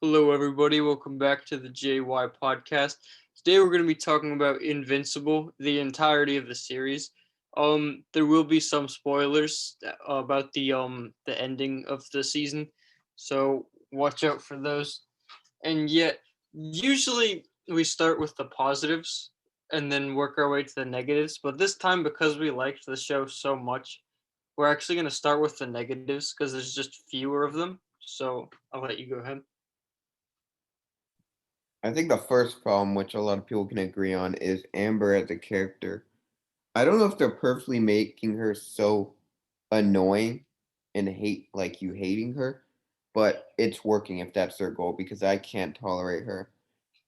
Hello, everybody. Welcome back to the JY podcast. Today, we're going to be talking about Invincible, the entirety of the series. There will be some spoilers about the ending of the season, so watch out for those. And yet, usually we start with the positives and then work our way to the negatives. But this time, because we liked the show so much, we're actually going to start with the negatives because there's just fewer of them. So I'll let you go ahead. I think the first problem, which a lot of people can agree on, is Amber as a character. I don't know if they're purposely making her so annoying and like you hating her, but it's working if that's their goal because I can't tolerate her.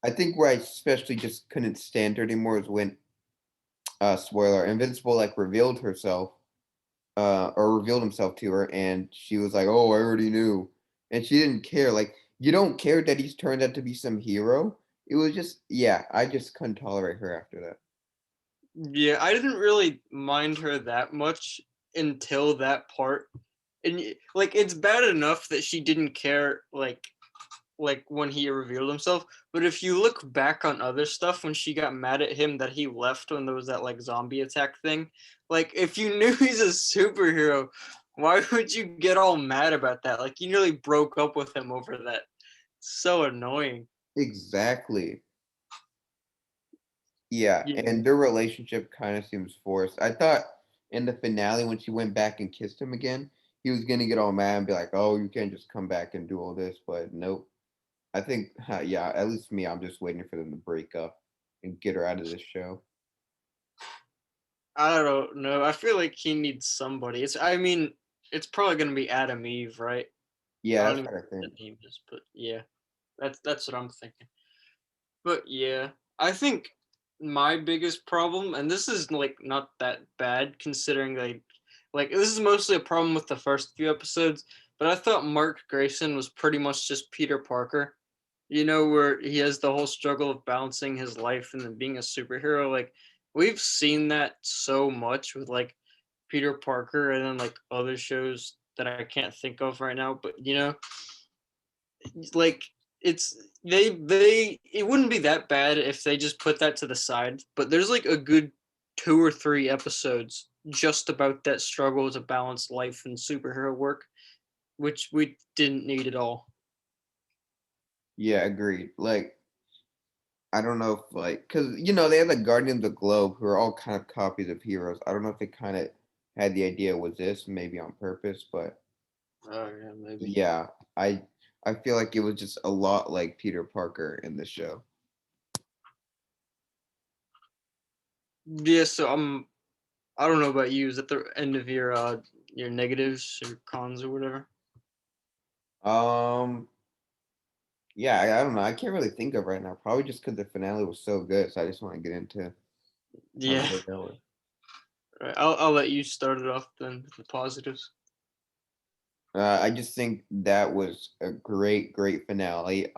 I think where I especially just couldn't stand her anymore is when spoiler, Invincible like revealed herself or revealed himself to her and she was like, "Oh, I already knew." And she didn't care. Like, you don't care that he's turned out to be some hero. It was just, yeah, I just couldn't tolerate her after that. Yeah, I didn't really mind her that much until that part. And like it's bad enough that she didn't care like when he revealed himself, but if you look back on other stuff when she got mad at him that he left when there was that like zombie attack thing, like if you knew he's a superhero, why would you get all mad about that? Like you nearly broke up with him over that. So annoying. Exactly. Yeah, Yeah. and their relationship kind of seems forced. I thought in the finale when she went back and kissed him again, he was gonna get all mad and be like, "Oh, you can't just come back and do all this." But nope. I think, yeah, at least me, I'm just waiting for them to break up and get her out of this show. I don't know. I feel like he needs somebody. I mean, it's probably gonna be Adam Eve, right? Yeah, I don't that's even what I know what think. the name is, but yeah, that's what I'm thinking. But yeah, I think my biggest problem, and this is like not that bad considering like this is mostly a problem with the first few episodes, but I thought Mark Grayson was pretty much just Peter Parker. You know, where he has the whole struggle of balancing his life and then being a superhero. Like we've seen that so much with like Peter Parker and then like other shows that I can't think of right now, but you know, like it's they it wouldn't be that bad if they just put that to the side, but there's like a good 2 or 3 episodes just about that struggle to balance life and superhero work, which we didn't need at all. Yeah, agreed. Like, I don't know if like, cause they had the Guardians of the Globe who are all kind of copies of heroes. I don't know if they kind of had the idea was this maybe on purpose, but Oh yeah, maybe. yeah, I I feel like it was just a lot like Peter Parker in the show. Yeah, so I don't know about you. Is at the end of your negatives or cons or whatever? Um, yeah, I don't know. I can't really think of right now. Probably just because the finale was so good, so I just want to get into how Yeah. good that was. Right, I'll let you start it off then with the positives. I just think that was a great finale. It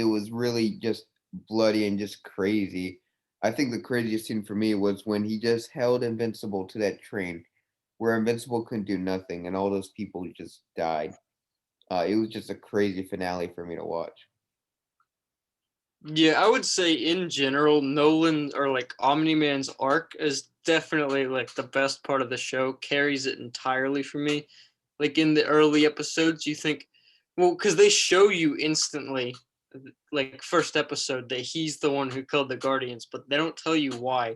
was really just bloody and just crazy. I think the craziest scene for me was when he just held Invincible to that train, where Invincible couldn't do nothing, and all those people just died. It was just a crazy finale for me to watch. Yeah, I would say in general, Nolan or like Omni Man's arc is definitely like the best part of the show. Carries it entirely for me. Like in the early episodes, you think, well, because they show you instantly, like first episode, that he's the one who killed the Guardians, but they don't tell you why.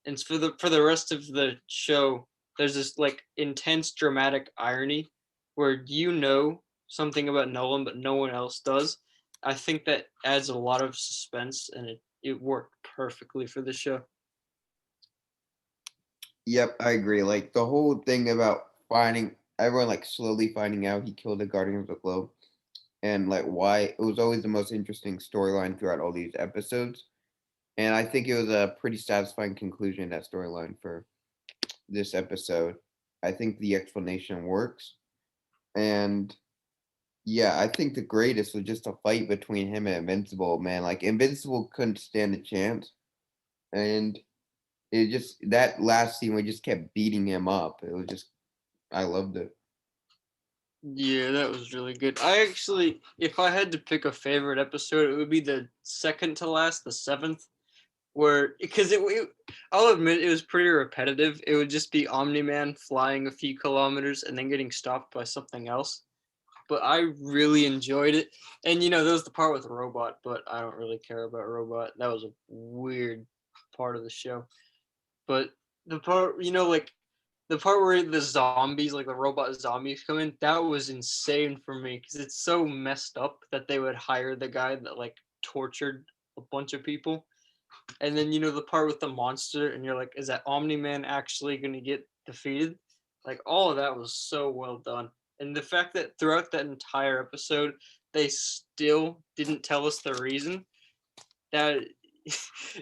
And for the rest of the show, there's this like intense dramatic irony where you know something about Nolan, but no one else does. I think that adds a lot of suspense, and it worked perfectly for the show. Yep, I agree. Like the whole thing about finding everyone like slowly finding out he killed the Guardian of the Globe and like why it was always the most interesting storyline throughout all these episodes. And I think it was a pretty satisfying conclusion that storyline for this episode. I think the explanation works. And yeah, I think the greatest was just a fight between him and Invincible, man. Like Invincible couldn't stand a chance. And it just that last scene we just kept beating him up. It was just I loved it. Yeah, that was really good. I actually, if I had to pick a favorite episode, it would be the second to last, the seventh, where because I'll admit it was pretty repetitive. It would just be Omni Man flying a few kilometers and then getting stopped by something else. But I really enjoyed it, and there was the part with Robot, but I don't really care about Robot. That was a weird part of the show. But the part, like the part where the zombies, like the robot zombies come in, that was insane for me because it's so messed up that they would hire the guy that like tortured a bunch of people. And then the part with the monster, and you're like, is that Omni Man actually gonna get defeated? Like all of that was so well done. And the fact that throughout that entire episode they still didn't tell us the reason, that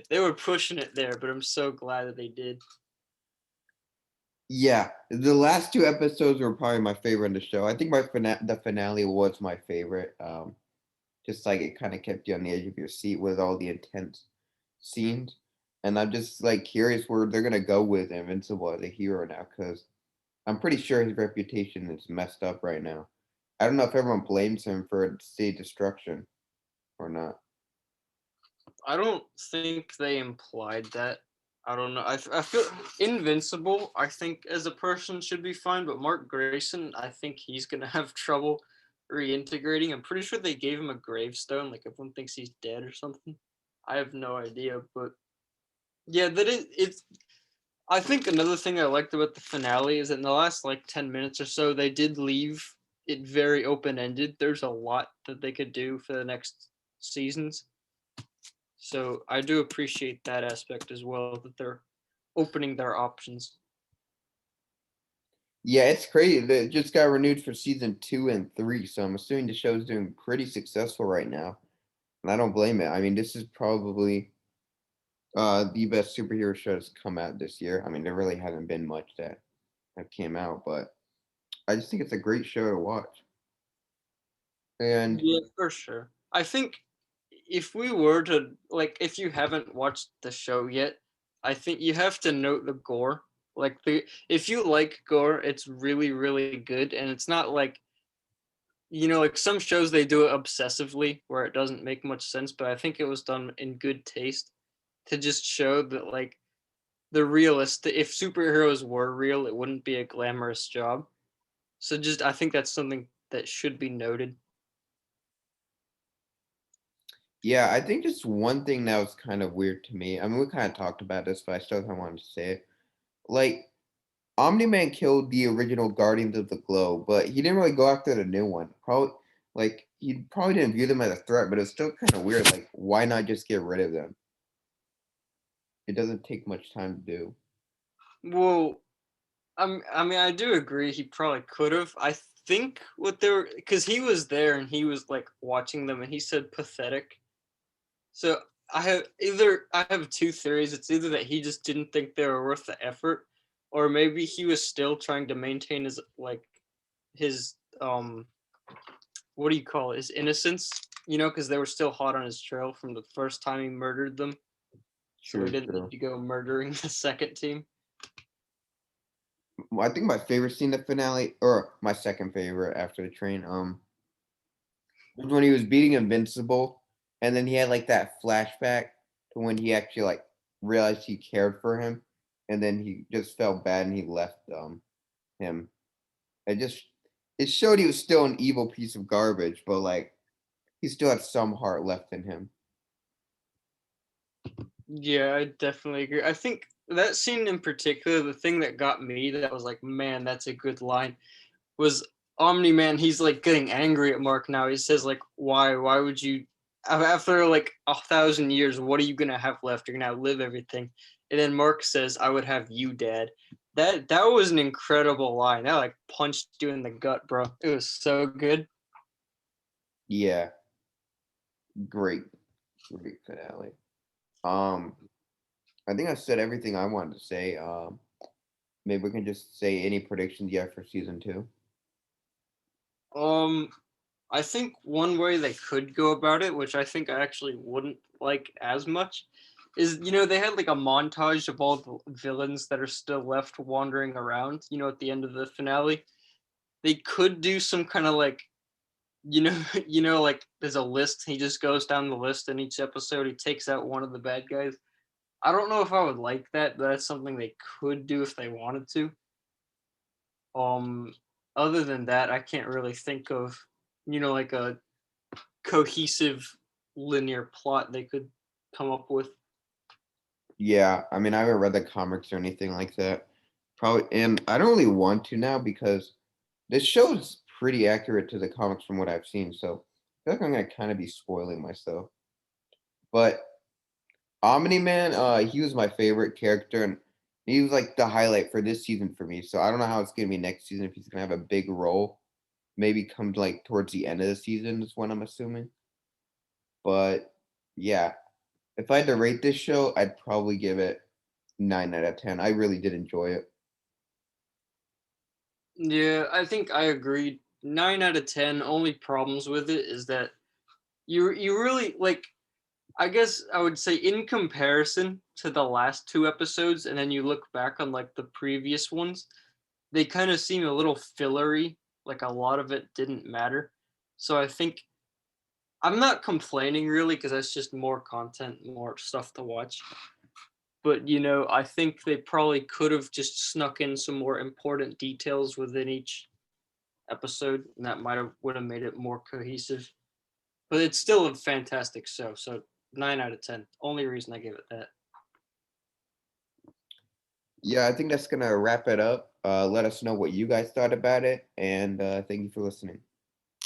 they were pushing it there, but I'm so glad that they did. Yeah, the last two episodes were probably my favorite in the show. I think the finale was my favorite. Just like it kind of kept you on the edge of your seat with all the intense scenes. And I'm just like curious where they're gonna go with Invincible as a hero now, because I'm pretty sure his reputation is messed up right now. I don't know if everyone blames him for state destruction or not. I don't think they implied that. I don't know. I feel Invincible, I think, as a person should be fine, but Mark Grayson, I think he's going to have trouble reintegrating. I'm pretty sure they gave him a gravestone. Like, everyone thinks he's dead or something. I have no idea. But yeah, it's. I think another thing I liked about the finale is that in the last like 10 minutes or so, they did leave it very open ended. There's a lot that they could do for the next seasons. So I do appreciate that aspect as well, that they're opening their options. Yeah, it's crazy. It just got renewed for season 2 and 3, so I'm assuming the show's doing pretty successful right now. And I don't blame it. I mean, this is probably the best superhero show that's come out this year. I mean, there really hasn't been much that have came out, but I just think it's a great show to watch. And Yeah, for sure. I think if we were to like, if you haven't watched the show yet, I think you have to note the gore. Like the if you like gore, it's really really good, and it's not like like some shows they do it obsessively where it doesn't make much sense. But I think it was done in good taste to just show that like the realistic, if superheroes were real, it wouldn't be a glamorous job. So just I think that's something that should be noted. yeah, I think just one thing that was kind of weird to me. I mean, we kind of talked about this, but I still kind of wanted to say it. Like, Omni Man killed the original Guardians of the Globe, but he didn't really go after the new one. Probably, like, he probably didn't view them as a threat, but it's still kind of weird. Like, why not just get rid of them? It doesn't take much time to do. Well, I mean, I do agree. He probably could have. I think what they were, because he was there and he was like watching them, and he said pathetic. So I have two theories. It's either that he just didn't think they were worth the effort, or maybe he was still trying to maintain his like his what do you call it, his innocence. Because they were still hot on his trail from the first time he murdered them, so he True, didn't need true. to go murdering the second team. Well, I think my favorite scene in the finale, or my second favorite after the train, was when he was beating Invincible, and then he had like that flashback to when he actually like realized he cared for him, and then he just felt bad and he left him. It just it showed he was still an evil piece of garbage, but like he still had some heart left in him. Yeah, I definitely agree. I think that scene in particular, the thing that got me that was like, man, that's a good line, was Omni Man. He's like getting angry at Mark now. He says like, why? Why would you? After like 1,000 years, what are you gonna have left? You're gonna outlive everything. And then Mark says, "I would have you, Dad." That was an incredible line. That like punched you in the gut, bro. It was so good. Yeah, great, great finale. Um, I think I said everything I wanted to say. Maybe we can just say any predictions yet for season 2. Um, I think one way they could go about it, which I think I actually wouldn't like as much, is they had like a montage of all the villains that are still left wandering around. At the end of the finale, they could do some kind of like, like there's a list. He just goes down the list in each episode. He takes out one of the bad guys. I don't know if I would like that, but that's something they could do if they wanted to. Um, Other than that, I can't really think of, like a cohesive linear plot they could come up with. Yeah, I mean, I haven't read the comics or anything like that. Probably, and I don't really want to now because this show is pretty accurate to the comics from what I've seen. So I feel like I'm gonna kind of be spoiling myself. But Omni Man, he was my favorite character, and he was like the highlight for this season for me. So I don't know how it's gonna be next season if he's gonna have a big role. Maybe come like towards the end of the season is what I'm assuming. But yeah, if I had to rate this show, I'd probably give it 9 out of 10. I really did enjoy it. Yeah, I think I agreed. 9 out of 10. Only problems with it is that you really like. I guess I would say in comparison to the last two episodes, and then you look back on like the previous ones, they kind of seem a little fillery. Like a lot of it didn't matter. So I think I'm not complaining really because that's just more content, more stuff to watch. But I think they probably could have just snuck in some more important details within each episode, and that might have would have made it more cohesive. But it's still a fantastic show. So 9 out of 10. Only reason I give it that. Yeah, I think that's gonna wrap it up. Let us know what you guys thought about it, and thank you for listening.